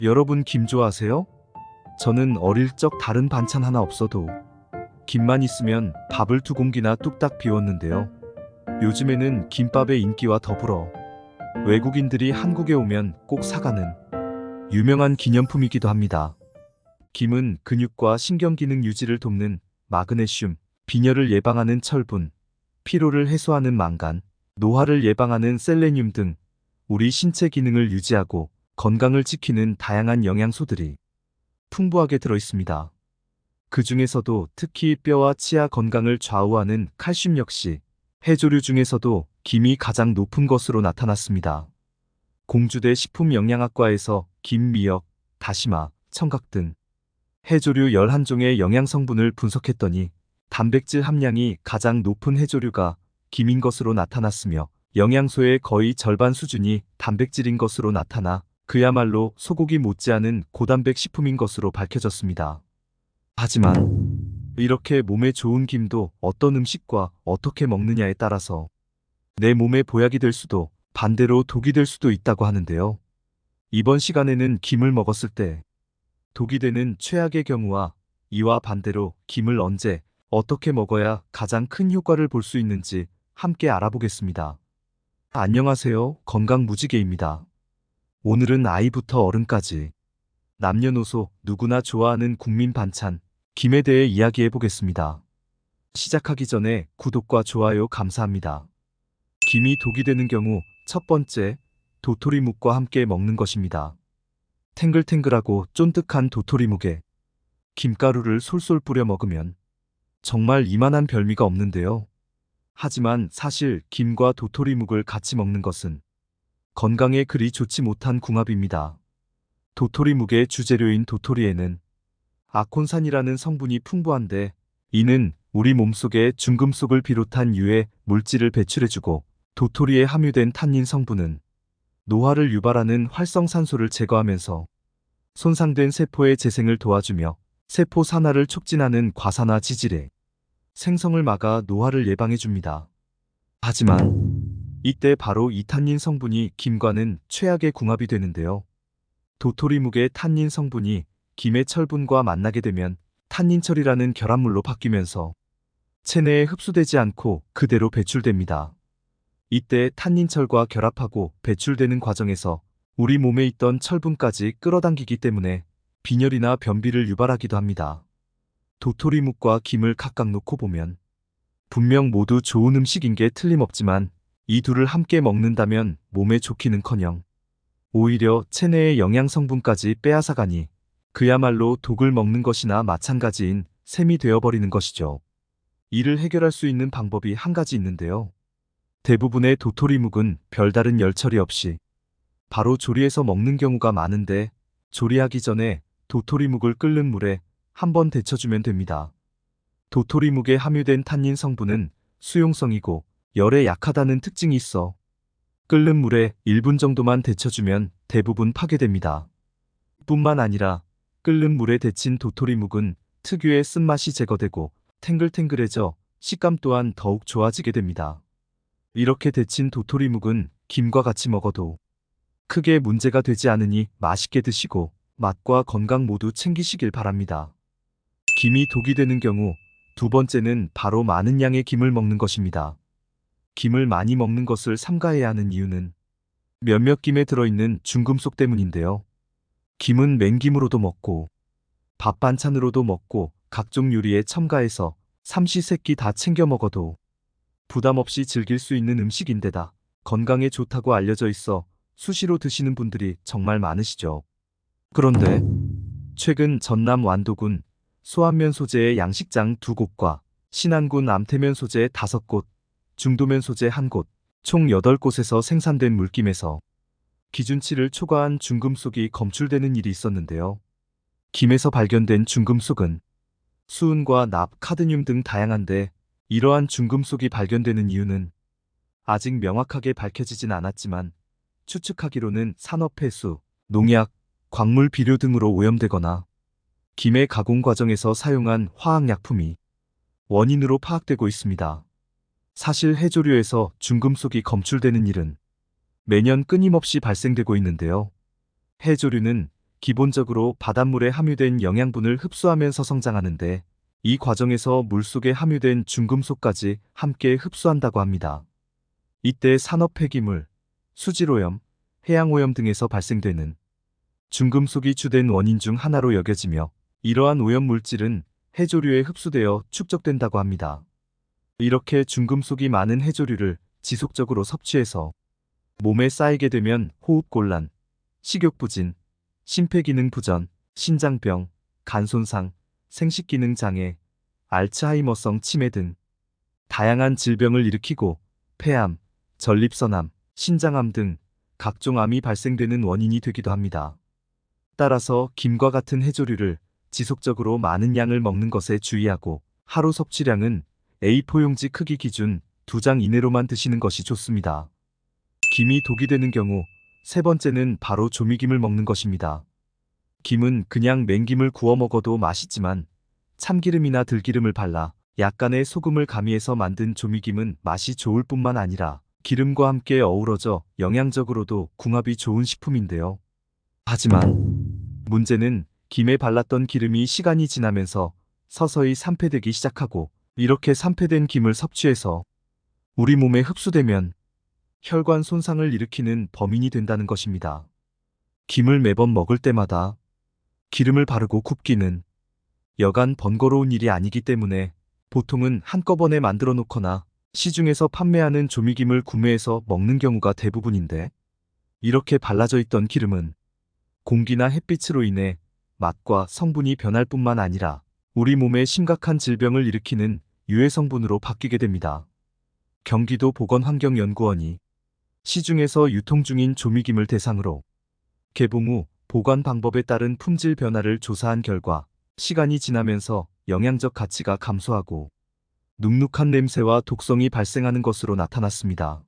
여러분 김 좋아하세요? 저는 어릴 적 다른 반찬 하나 없어도 김만 있으면 밥을 2공기나 뚝딱 비웠는데요. 요즘에는 김밥의 인기와 더불어 외국인들이 한국에 오면 꼭 사가는 유명한 기념품이기도 합니다. 김은 근육과 신경기능 유지를 돕는 마그네슘, 빈혈을 예방하는 철분, 피로를 해소하는 망간, 노화를 예방하는 셀레늄 등 우리 신체 기능을 유지하고 건강을 지키는 다양한 영양소들이 풍부하게 들어 있습니다. 그 중에서도 특히 뼈와 치아 건강을 좌우하는 칼슘 역시 해조류 중에서도 김이 가장 높은 것으로 나타났습니다. 공주대 식품영양학과에서 김, 미역, 다시마, 청각 등 해조류 11종의 영양 성분을 분석했더니 단백질 함량이 가장 높은 해조류가 김인 것으로 나타났으며 영양소의 거의 절반 수준이 단백질인 것으로 나타나 그야말로 소고기 못지않은 고단백 식품인 것으로 밝혀졌습니다. 하지만 이렇게 몸에 좋은 김도 어떤 음식과 어떻게 먹느냐에 따라서 내 몸에 보약이 될 수도 반대로 독이 될 수도 있다고 하는데요. 이번 시간에는 김을 먹었을 때 독이 되는 최악의 경우와 이와 반대로 김을 언제 어떻게 먹어야 가장 큰 효과를 볼 수 있는지 함께 알아보겠습니다. 안녕하세요. 건강무지개입니다. 오늘은 아이부터 어른까지 남녀노소 누구나 좋아하는 국민 반찬 김에 대해 이야기해 보겠습니다. 시작하기 전에 구독과 좋아요 감사합니다. 김이 독이 되는 경우 첫 번째, 도토리묵과 함께 먹는 것입니다. 탱글탱글하고 쫀득한 도토리묵에 김가루를 솔솔 뿌려 먹으면 정말 이만한 별미가 없는데요. 하지만 사실 김과 도토리묵을 같이 먹는 것은 건강에 그리 좋지 못한 궁합입니다. 도토리묵의 주재료인 도토리에는 아콘산이라는 성분이 풍부한데 이는 우리 몸속에 중금속을 비롯한 유해 물질을 배출해주고 도토리에 함유된 탄닌 성분은 노화를 유발하는 활성산소를 제거하면서 손상된 세포의 재생을 도와주며 세포 산화를 촉진하는 과산화 지질의 생성을 막아 노화를 예방해줍니다. 하지만 이때 바로 이 탄닌 성분이 김과는 최악의 궁합이 되는데요. 도토리묵의 탄닌 성분이 김의 철분과 만나게 되면 탄닌철이라는 결합물로 바뀌면서 체내에 흡수되지 않고 그대로 배출됩니다. 이때 탄닌철과 결합하고 배출되는 과정에서 우리 몸에 있던 철분까지 끌어당기기 때문에 빈혈이나 변비를 유발하기도 합니다. 도토리묵과 김을 각각 놓고 보면 분명 모두 좋은 음식인 게 틀림없지만 이 둘을 함께 먹는다면 몸에 좋기는커녕 오히려 체내의 영양 성분까지 빼앗아가니 그야말로 독을 먹는 것이나 마찬가지인 셈이 되어버리는 것이죠. 이를 해결할 수 있는 방법이 한 가지 있는데요. 대부분의 도토리묵은 별다른 열처리 없이 바로 조리해서 먹는 경우가 많은데 조리하기 전에 도토리묵을 끓는 물에 한번 데쳐주면 됩니다. 도토리묵에 함유된 탄닌 성분은 수용성이고 열에 약하다는 특징이 있어 끓는 물에 1분 정도만 데쳐주면 대부분 파괴됩니다. 뿐만 아니라 끓는 물에 데친 도토리묵은 특유의 쓴맛이 제거되고 탱글탱글해져 식감 또한 더욱 좋아지게 됩니다. 이렇게 데친 도토리묵은 김과 같이 먹어도 크게 문제가 되지 않으니 맛있게 드시고 맛과 건강 모두 챙기시길 바랍니다. 김이 독이 되는 경우 두 번째는 바로 많은 양의 김을 먹는 것입니다. 김을 많이 먹는 것을 삼가해야 하는 이유는 몇몇 김에 들어있는 중금속 때문인데요. 김은 맹김으로도 먹고 밥 반찬으로도 먹고 각종 요리에 첨가해서 삼시세끼 다 챙겨 먹어도 부담 없이 즐길 수 있는 음식인데다 건강에 좋다고 알려져 있어 수시로 드시는 분들이 정말 많으시죠. 그런데 최근 전남 완도군 소안면 소재의 양식장 2곳과 신안군 암태면 소재 5곳, 중도면 소재 1곳, 총 8곳에서 생산된 물김에서 기준치를 초과한 중금속이 검출되는 일이 있었는데요. 김에서 발견된 중금속은 수은과 납, 카드뮴 등 다양한데 이러한 중금속이 발견되는 이유는 아직 명확하게 밝혀지진 않았지만 추측하기로는 산업폐수, 농약, 광물 비료 등으로 오염되거나 김의 가공 과정에서 사용한 화학약품이 원인으로 파악되고 있습니다. 사실 해조류에서 중금속이 검출되는 일은 매년 끊임없이 발생되고 있는데요. 해조류는 기본적으로 바닷물에 함유된 영양분을 흡수하면서 성장하는데 이 과정에서 물속에 함유된 중금속까지 함께 흡수한다고 합니다. 이때 산업 폐기물, 수질오염, 해양오염 등에서 발생되는 중금속이 주된 원인 중 하나로 여겨지며 이러한 오염물질은 해조류에 흡수되어 축적된다고 합니다. 이렇게 중금속이 많은 해조류를 지속적으로 섭취해서 몸에 쌓이게 되면 호흡곤란, 식욕부진, 심폐기능 부전, 신장병, 간손상, 생식기능 장애, 알츠하이머성 치매 등 다양한 질병을 일으키고 폐암, 전립선암, 신장암 등 각종 암이 발생되는 원인이 되기도 합니다. 따라서 김과 같은 해조류를 지속적으로 많은 양을 먹는 것에 주의하고 하루 섭취량은 A4용지 크기 기준 2장 이내로만 드시는 것이 좋습니다. 김이 독이 되는 경우 세 번째는 바로 조미김을 먹는 것입니다. 김은 그냥 맹김을 구워 먹어도 맛있지만 참기름이나 들기름을 발라 약간의 소금을 가미해서 만든 조미김은 맛이 좋을 뿐만 아니라 기름과 함께 어우러져 영양적으로도 궁합이 좋은 식품인데요. 하지만 문제는 김에 발랐던 기름이 시간이 지나면서 서서히 산패되기 시작하고 이렇게 산패된 김을 섭취해서 우리 몸에 흡수되면 혈관 손상을 일으키는 범인이 된다는 것입니다. 김을 매번 먹을 때마다 기름을 바르고 굽기는 여간 번거로운 일이 아니기 때문에 보통은 한꺼번에 만들어 놓거나 시중에서 판매하는 조미김을 구매해서 먹는 경우가 대부분인데 이렇게 발라져 있던 기름은 공기나 햇빛으로 인해 맛과 성분이 변할 뿐만 아니라 우리 몸에 심각한 질병을 일으키는 유해 성분으로 바뀌게 됩니다. 경기도 보건환경연구원이 시중에서 유통 중인 조미김을 대상으로 개봉 후 보관 방법에 따른 품질 변화를 조사한 결과 시간이 지나면서 영양적 가치가 감소하고 눅눅한 냄새와 독성이 발생하는 것으로 나타났습니다.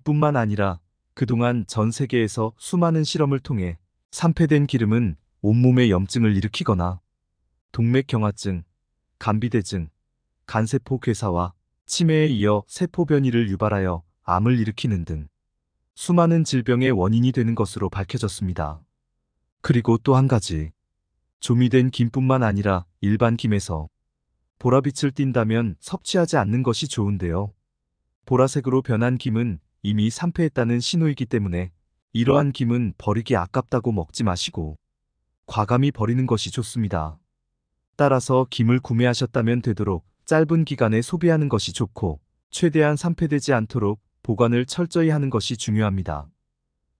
뿐만 아니라 그동안 전 세계에서 수많은 실험을 통해 산패된 기름은 온몸에 염증을 일으키거나 동맥경화증, 간비대증, 간세포 괴사와 치매에 이어 세포 변이를 유발하여 암을 일으키는 등 수많은 질병의 원인이 되는 것으로 밝혀졌습니다. 그리고 또 한 가지, 조미된 김뿐만 아니라 일반 김에서 보라빛을 띈다면 섭취하지 않는 것이 좋은데요. 보라색으로 변한 김은 이미 산패했다는 신호이기 때문에 이러한 김은 버리기 아깝다고 먹지 마시고 과감히 버리는 것이 좋습니다. 따라서 김을 구매하셨다면 되도록 짧은 기간에 소비하는 것이 좋고 최대한 산패되지 않도록 보관을 철저히 하는 것이 중요합니다.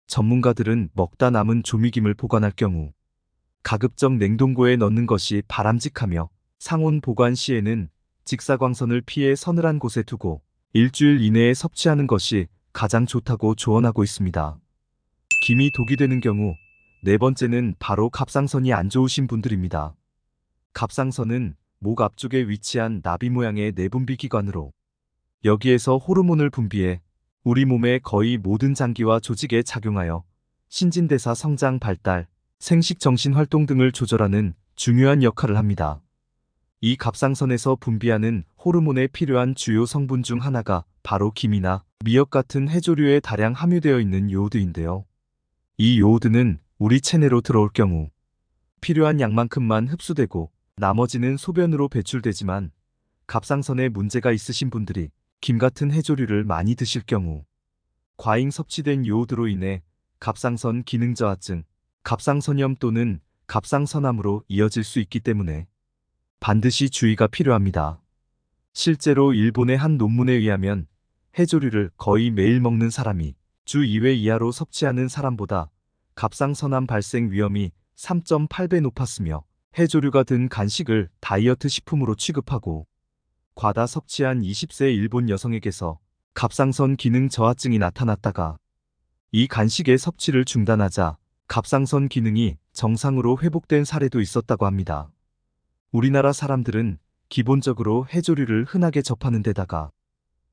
전문가들은 먹다 남은 조미김을 보관할 경우 가급적 냉동고에 넣는 것이 바람직하며 상온 보관 시에는 직사광선을 피해 서늘한 곳에 두고 일주일 이내에 섭취하는 것이 가장 좋다고 조언하고 있습니다. 김이 독이 되는 경우 네 번째는 바로 갑상선이 안 좋으신 분들입니다. 갑상선은 목 앞쪽에 위치한 나비 모양의 내분비 기관으로 여기에서 호르몬을 분비해 우리 몸의 거의 모든 장기와 조직에 작용하여 신진대사 성장 발달, 생식 정신 활동 등을 조절하는 중요한 역할을 합니다. 이 갑상선에서 분비하는 호르몬에 필요한 주요 성분 중 하나가 바로 김이나 미역 같은 해조류에 다량 함유되어 있는 요오드인데요. 이 요오드는 우리 체내로 들어올 경우 필요한 양만큼만 흡수되고 나머지는 소변으로 배출되지만 갑상선에 문제가 있으신 분들이 김 같은 해조류를 많이 드실 경우 과잉 섭취된 요오드로 인해 갑상선 기능 저하증, 갑상선염 또는 갑상선암으로 이어질 수 있기 때문에 반드시 주의가 필요합니다. 실제로 일본의 한 논문에 의하면 해조류를 거의 매일 먹는 사람이 주 2회 이하로 섭취하는 사람보다 갑상선암 발생 위험이 3.8배 높았으며 해조류가 든 간식을 다이어트 식품으로 취급하고 과다 섭취한 20세 일본 여성에게서 갑상선 기능 저하증이 나타났다가 이 간식의 섭취를 중단하자 갑상선 기능이 정상으로 회복된 사례도 있었다고 합니다. 우리나라 사람들은 기본적으로 해조류를 흔하게 접하는 데다가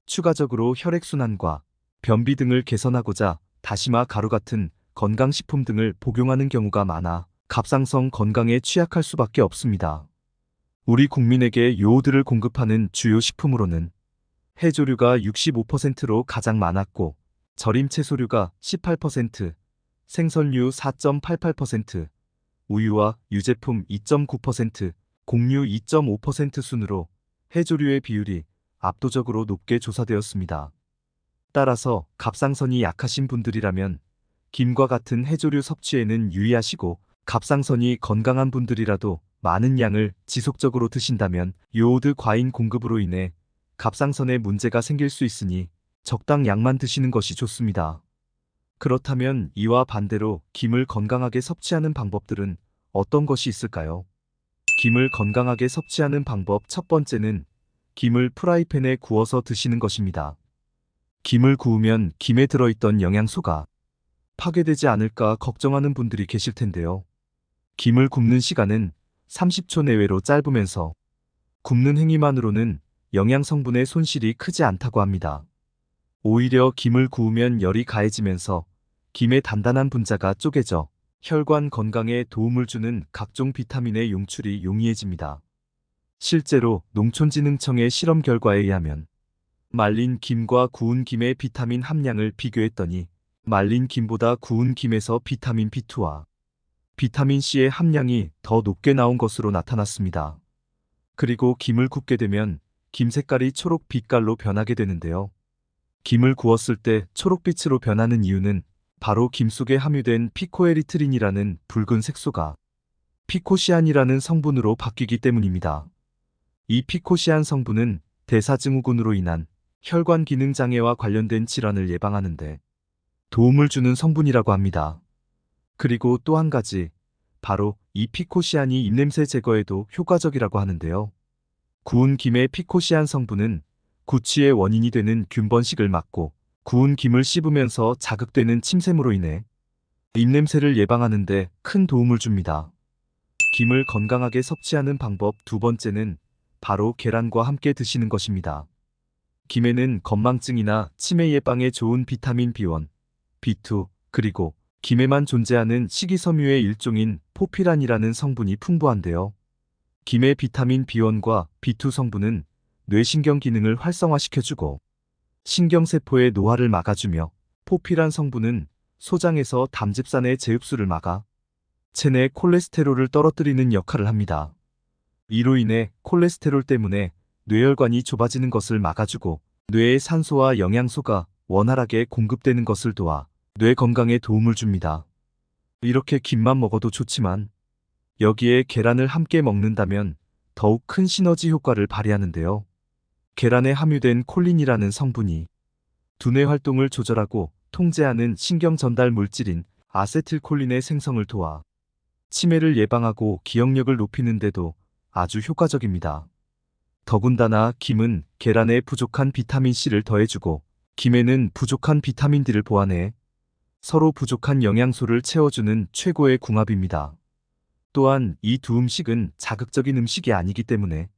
추가적으로 혈액순환과 변비 등을 개선하고자 다시마 가루 같은 건강식품 등을 복용하는 경우가 많아 갑상선 건강에 취약할 수밖에 없습니다. 우리 국민에게 요오드를 공급하는 주요 식품으로는 해조류가 65%로 가장 많았고 절임 채소류가 18%, 생선류 4.88%, 우유와 유제품 2.9%, 곡류 2.5% 순으로 해조류의 비율이 압도적으로 높게 조사되었습니다. 따라서 갑상선이 약하신 분들이라면 김과 같은 해조류 섭취에는 유의하시고, 갑상선이 건강한 분들이라도 많은 양을 지속적으로 드신다면 요오드 과잉 공급으로 인해 갑상선에 문제가 생길 수 있으니 적당 양만 드시는 것이 좋습니다. 그렇다면 이와 반대로 김을 건강하게 섭취하는 방법들은 어떤 것이 있을까요? 김을 건강하게 섭취하는 방법 첫 번째는 김을 프라이팬에 구워서 드시는 것입니다. 김을 구우면 김에 들어있던 영양소가 파괴되지 않을까 걱정하는 분들이 계실 텐데요. 김을 굽는 시간은 30초 내외로 짧으면서 굽는 행위만으로는 영양 성분의 손실이 크지 않다고 합니다. 오히려 김을 구우면 열이 가해지면서 김의 단단한 분자가 쪼개져 혈관 건강에 도움을 주는 각종 비타민의 용출이 용이해집니다. 실제로 농촌진흥청의 실험 결과에 의하면 말린 김과 구운 김의 비타민 함량을 비교했더니 말린 김보다 구운 김에서 비타민 B2와 비타민 C의 함량이 더 높게 나온 것으로 나타났습니다. 그리고 김을 굽게 되면 김 색깔이 초록 빛깔로 변하게 되는데요. 김을 구웠을 때 초록빛으로 변하는 이유는 바로 김 속에 함유된 피코에리트린이라는 붉은 색소가 피코시안이라는 성분으로 바뀌기 때문입니다. 이 피코시안 성분은 대사증후군으로 인한 혈관 기능 장애와 관련된 질환을 예방하는 데 도움을 주는 성분이라고 합니다. 그리고 또 한 가지, 바로 이 피코시안이 입냄새 제거에도 효과적이라고 하는데요. 구운 김의 피코시안 성분은 구취의 원인이 되는 균번식을 막고 구운 김을 씹으면서 자극되는 침샘으로 인해 입냄새를 예방하는 데 큰 도움을 줍니다. 김을 건강하게 섭취하는 방법 두 번째는 바로 계란과 함께 드시는 것입니다. 김에는 건망증이나 치매 예방에 좋은 비타민 B1, B2, 그리고 김에만 존재하는 식이섬유의 일종인 포피란이라는 성분이 풍부한데요. 김의 비타민 B1과 B2 성분은 뇌신경 기능을 활성화시켜주고 신경세포의 노화를 막아주며, 포피란 성분은 소장에서 담즙산의 재흡수를 막아 체내 콜레스테롤을 떨어뜨리는 역할을 합니다. 이로 인해 콜레스테롤 때문에 뇌혈관이 좁아지는 것을 막아주고 뇌에 산소와 영양소가 원활하게 공급되는 것을 도와 뇌 건강에 도움을 줍니다. 이렇게 김만 먹어도 좋지만 여기에 계란을 함께 먹는다면 더욱 큰 시너지 효과를 발휘하는데요. 계란에 함유된 콜린이라는 성분이 두뇌 활동을 조절하고 통제하는 신경 전달 물질인 아세틸콜린의 생성을 도와 치매를 예방하고 기억력을 높이는 데도 아주 효과적입니다. 더군다나 김은 계란에 부족한 비타민C를 더해주고 김에는 부족한 비타민 D를 보완해 서로 부족한 영양소를 채워주는 최고의 궁합입니다. 또한 이 두 음식은 자극적인 음식이 아니기 때문에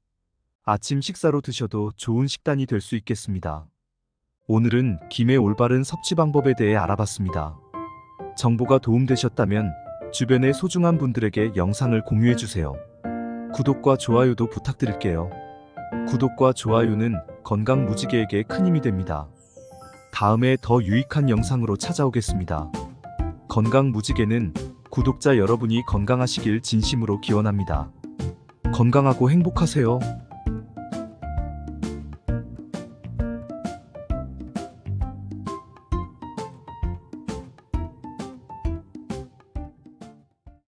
아침 식사로 드셔도 좋은 식단이 될 수 있겠습니다. 오늘은 김의 올바른 섭취 방법에 대해 알아봤습니다. 정보가 도움되셨다면 주변의 소중한 분들에게 영상을 공유해주세요. 구독과 좋아요도 부탁드릴게요. 구독과 좋아요는 건강 무지개에게 큰 힘이 됩니다. 다음에 더 유익한 영상으로 찾아오겠습니다. 건강 무지개는 구독자 여러분이 건강하시길 진심으로 기원합니다. 건강하고 행복하세요.